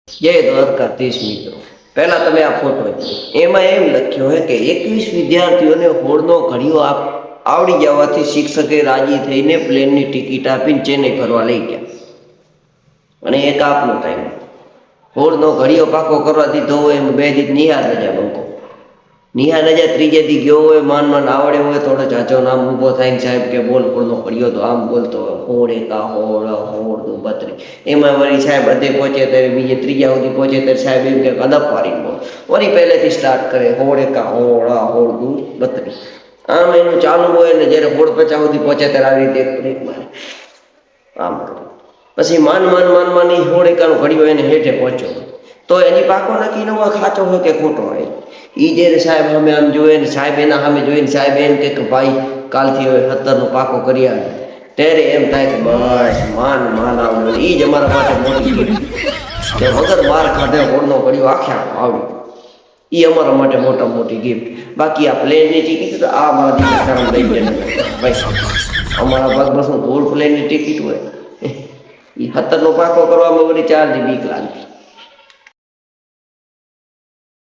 જય દ્વારકાધીશ મિત્રો, પહેલા તમે આ ફોટો જુઓ. એમાં એમ લખ્યું હોય કે 21 વિદ્યાર્થીઓને હોડનો ઘડીઓ આવડી જવાથી શિક્ષકે રાજી થઈને પ્લેનની ટિકિટ આપીને ચેન્નઈ ફરવા લઈ ગયા. અને એક આપનો ટાઈમ હોડનો ઘડીઓ પાકો કરવા દીધો હોય એમ 2 દી નિહાર રજા બંકો. નિહાર રજા ત્રીજે દી ગયો હોય, માન આવડે હોય થોડો ચાચો નામ ઊભો થાય ને સાહેબ કે બોલ હોડનો ઘડીઓ, તો આમ બોલતો હોય હોડ એકા હોડ હોડ 32. એમાં વળી સાહેબ અધે પહોંચે ત્યારે બીજે ત્રીજા સુધી પહોંચે ત્યારે સાહેબ એમ કે અદબ વાળી બોલ વળી પહેલેથી સ્ટાર્ટ કરે હોડ એકા હોડ હોડ 32. આમ એનું ચાલુ હોય ને જ્યારે હોડ 50 સુધી પહોંચે ત્યારે આવી રીતે એક બ્રેક મારે આમ કરે. પછી માન એ હોડ એકાનો ઘડીઓ એને હેઠે પહોંચ્યો તો એની પાકો નક્કી ન હોય ખાચો હોય કે ખોટો હોય. એ જ્યારે સાહેબ સામે આમ જોયે ને સાહેબ એના સામે જોઈને સાહેબ એમ કે ભાઈ કાલથી હવે 17નો પાકો કરી આવે, ત્યારે એમ થાય કે બસ માન આવડે. એ જ અમારા માટે મોટી ગિફ્ટ કે વગર માર ખાધે હોડનો ઘડીઓ આખે આવડી. એ અમારા માટે મોટા મોટી ગિફ્ટ. બાકી આ પ્લેનની ટિકિટ તો આ મારા દીકરા લઈ ગયા ભાઈ. અમારા ભાગમાં શું ધોળ પ્લેનની ટિકિટ હોય. એ 17નો પાકો કરવામાં વળી 4 દી બીક લાગે.